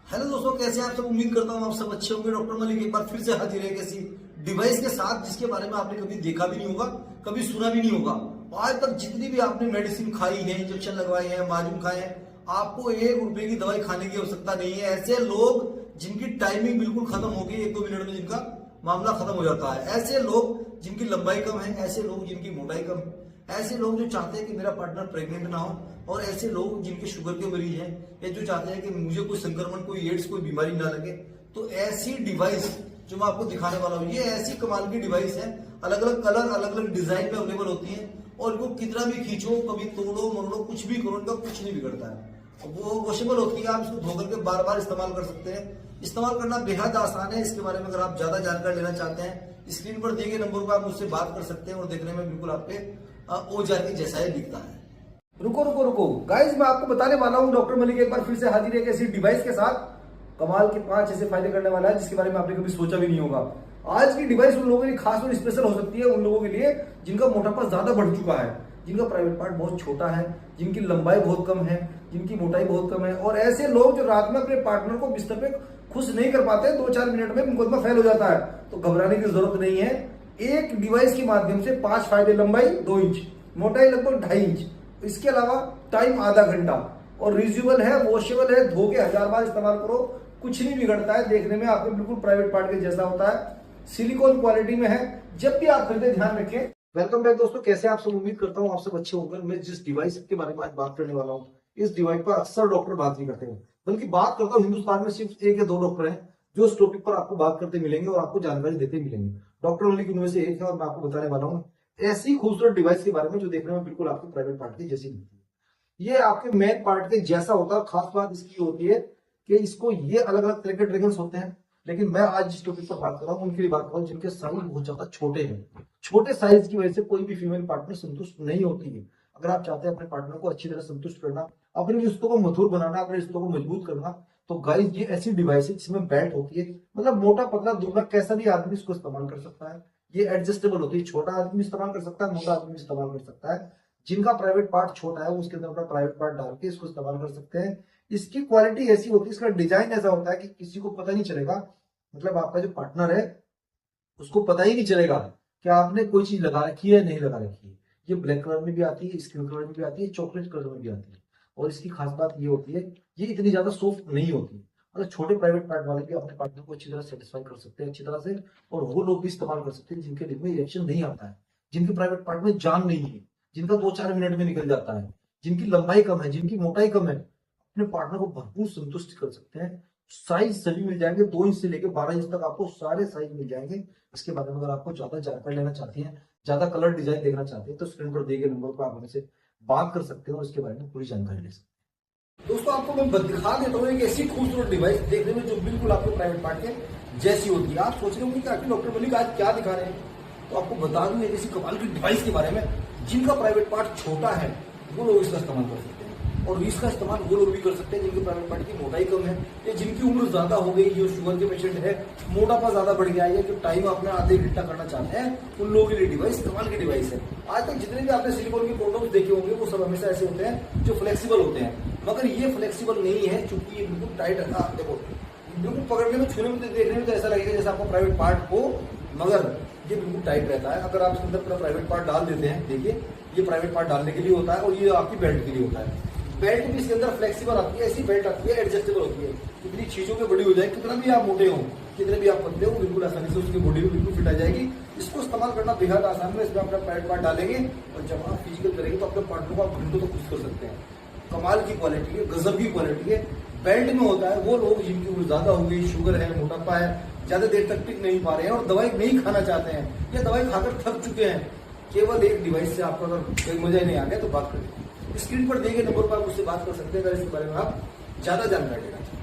Hello दोस्तों, कैसे हैं आप सब। उम्मीद करता हूँ आप सब अच्छे होंगे। डॉक्टर मलिक एक बार फिर से हाजिर है किसी डिवाइस के साथ जिसके बारे में आपने कभी देखा भी नहीं होगा, कभी सुना भी नहीं होगा। आज तक जितनी भी आपने मेडिसिन खाई है, इंजेक्शन लगवाए हैं, माजूम खाए हैं, आपको 1 रुपए की दवाई खाने की आवश्यकता नहीं है। ऐसे लोग जिनकी टाइमिंग बिल्कुल खत्म हो गई, 1-2 मिनट में जिनका मामला खत्म हो जाता है, ऐसे लोग जिनकी लंबाई कम है, ऐसे लोग जिनकी मोटाई कम है, ऐसे लोग जो चाहते हैं कि मेरा पार्टनर प्रेग्नेंट ना हो, और ऐसे लोग जिनके शुगर के मरीज हैं या जो चाहते हैं कि मुझे कोई संक्रमण, कोई एड्स, कोई बीमारी ना लगे, तो ऐसी डिवाइस जो मैं आपको दिखाने वाला हूँ, ये ऐसी कमाल की डिवाइस है। अलग अलग कलर, अलग अलग डिजाइन में अवेलेबल होती है, और इनको कितना भी खींचो, कभी तोड़ो मरोड़ो, कुछ भी करो, इनका कुछ नहीं बिगड़ता है। वो वॉशेबल होती है, आप इसको धोकर के बार बार इस्तेमाल कर सकते हैं। इस्तेमाल करना बेहद आसान है। इसके बारे में अगर आप ज्यादा जानकारी लेना चाहते हैं, स्क्रीन पर दिए गए नंबर पर आप मुझसे बात कर सकते हैं, और देखने में बिल्कुल आपके औजार के जैसा ही दिखता है। रुको रुको रुको गाइस, मैं आपको बताने वाला हूँ, डॉक्टर मलिक एक बार फिर से हाजिर है एक ऐसी डिवाइस के साथ। कमाल के 5 ऐसे फायदे करने वाला है जिसके बारे में आपने कभी सोचा भी नहीं होगा। आज की डिवाइस उन लोगों के लिए खास और स्पेशल हो सकती है, उन लोगों के लिए जिनका मोटापा ज्यादा बढ़ चुका है, जिनका प्राइवेट पार्ट बहुत छोटा है, जिनकी लंबाई बहुत कम है, जिनकी मोटाई बहुत कम है, और ऐसे लोग जो रात में अपने पार्टनर को बिस्तर पे खुश नहीं कर पाते, 2-4 मिनट में मुकदमा फेल हो जाता है। तो घबराने की जरूरत नहीं है। एक डिवाइस के माध्यम से 5 फायदे: लंबाई 2 इंच, मोटाई लगभग 2.5 इंच, इसके अलावा टाइम आधा घंटा, और रिज्यूबल है, वॉशेबल है, धो के 1000 बार इस्तेमाल करो, कुछ नहीं बिगड़ता है। देखने में आपके बिल्कुल प्राइवेट पार्ट के जैसा होता है, सिलिकॉन क्वालिटी में है। जब भी आप खरीदे ध्यान रखें। वेलकम बैक दोस्तों, कैसे आप सब। उम्मीद करता हूँ आप सब अच्छे होंगे। मैं जिस डिवाइस के बारे में आज बात करने वाला हूँ, इस डिवाइस पर अक्सर डॉक्टर बात नहीं करते हैं, बल्कि बात करता हूँ हिंदुस्तान में सिर्फ 1 या 2 डॉक्टर हैं जो इस टॉपिक पर आपको बात करते मिलेंगे और आपको जानकारी देते मिलेंगे। डॉक्टर मलिक उनमें से एक है, और मैं आपको बताने वाला हूँ ऐसी खूबसूरत डिवाइस के बारे में जो देखने में बिल्कुल आपके प्राइवेट पार्ट की जैसी दिखती है। ये आपके मेन पार्ट के जैसा होता है। खास बात इसकी होती है कि इसको ये अलग अलग तरह के ट्रिगर्स होते हैं, लेकिन मैं आज जिस टॉपिक पर बात कर रहा हूँ उनके लिए बात कर रहा हूँ जिनके साइज बहुत ज्यादा छोटे हैं। छोटे साइज की वजह से कोई भी फीमेल पार्टनर संतुष्ट नहीं होती है। अगर आप चाहते हैं अपने पार्टनर को अच्छी तरह संतुष्ट करना, अपने रिश्तों को मधुर बनाना, अपने रिश्तों को मजबूत करना, तो गाइस ये ऐसी डिवाइस है जिसमें बेल्ट होती है। मतलब मोटा पतला दुबला कैसा भी आदमी इसको इस्तेमाल कर सकता है। ये एडजस्टेबल होती है, छोटा आदमी इस्तेमाल कर सकता है, मोटा आदमी इस्तेमाल कर सकता है। जिनका प्राइवेट पार्ट छोटा है उसके अंदर अपना प्राइवेट पार्ट डाल के इसको इस्तेमाल कर सकते हैं। इसकी क्वालिटी ऐसी होती है, इसका डिजाइन ऐसा होता है कि किसी को पता नहीं चलेगा, मतलब आपका जो पार्टनर है उसको पता ही नहीं चलेगा कि आपने कोई चीज लगा रखी है नहीं लगा रखी है। ये ब्लैक कलर में भी आती है, स्किन कलर में भी आती है, चॉकलेट कलर में भी आती है। और इसकी खास बात ये होती है, ये इतनी ज्यादा सॉफ्ट नहीं होती। मतलब छोटे प्राइवेट पार्ट वाले भी अपने पार्टनर को अच्छी तरह सेटिस्फाई कर सकते हैं, अच्छी तरह से। और वो लोग भी इस्तेमाल कर सकते हैं जिनके दिल में रिएक्शन नहीं आता है, जिनके प्राइवेट पार्ट में जान नहीं है, जिनका 2-4 मिनट में निकल जाता है, जिनकी लंबाई कम है, जिनकी मोटाई कम है, अपने पार्टनर को भरपूर संतुष्ट कर सकते हैं। साइज सभी मिल जाएंगे, 2 इंच से लेकर 12 इंच तक आपको सारे साइज मिल जाएंगे। इसके बारे में अगर आपको ज्यादा जानकारी लेना चाहती हैं, ज्यादा कलर डिजाइन देखना चाहते हैं, तो स्क्रीन पर दिए गए नंबर पर आप हमसे बात कर सकते हैं और इसके बारे में पूरी जानकारी ले सकते हैं। दोस्तों आपको मैं दिखा देता हूँ एक ऐसी खूबसूरत डिवाइस देखने में जो बिल्कुल आपके प्राइवेट पार्ट के जैसी होती है। आप सोच रहे होंगे कि आखिर डॉक्टर मलिक आज क्या दिखा रहे हैं, तो आपको बता दूं एक ऐसी कमाल की डिवाइस के बारे में। जिनका प्राइवेट पार्ट छोटा है वो लोग इसका इस्तेमाल कर सकते हैं, और इसका इस्तेमाल वो लोग भी कर सकते हैं जिनके प्राइवेट पार्ट की मोटाई कम है, या जिनकी उम्र ज्यादा हो गई, जो शुगर के पेशेंट है, मोटापा ज्यादा बढ़ गया है, या जो टाइम अपना आधे घंटा करना चाहते हैं, उन लोगों के लिए डिवाइस कमाल की डिवाइस है। आज तक जितने भी आपने सिलिकॉन के प्रोडक्ट्स देखे होंगे वो सब हमेशा ऐसे होते हैं जो फ्लेक्सिबल होते हैं, मगर ये फ्लेक्सिबल नहीं है, चूंकि ये बिल्कुल टाइट है। आप देखो, बिल्कुल पकड़ने में, छूने में, देखने में तो ऐसा लगेगा जैसे आपका प्राइवेट पार्ट हो, मगर ये बिल्कुल टाइट रहता है। अगर आप इसके अंदर पूरा प्राइवेट पार्ट डाल देते हैं, देखिए ये प्राइवेट पार्ट डालने के लिए होता है, और ये आपकी बेल्ट के लिए होता है। बेल्ट भी इसके अंदर फ्लेक्सिबल आती है, ऐसी बेल्ट आती है, एडजस्टेबल होती है। कितनी चीजों में बड़ी हो जाए, कितना भी आप मोटे हो, कितने भी आप पतले हो, बिल्कुल आसानी से उसकी बॉडी में बिल्कुल फिट आ जाएगी। इसको इस्तेमाल करना बेहद आसान है। इसमें अपना प्राइवेट पार्ट डालेंगे और जब आप फिजिकल करेंगे तो अपने पार्टनर को आप घंटों तक खुश कर सकते हैं। कमाल की क्वालिटी है, गजब की क्वालिटी है। बेल्ट में होता है वो लोग जिनकी उम्र ज्यादा हो गई, शुगर है, मोटापा है, ज्यादा देर तक टिक नहीं पा रहे हैं, और दवाई नहीं खाना चाहते हैं, या दवाई खाकर थक चुके हैं। केवल एक डिवाइस से आपको अगर कोई मजा ही नहीं आ गया तो बात करें, स्क्रीन पर दिए गए नंबर पर आप उससे बात कर सकते हैं अगर इसके बारे में आप ज्यादा जानकारी लेना चाहते हैं।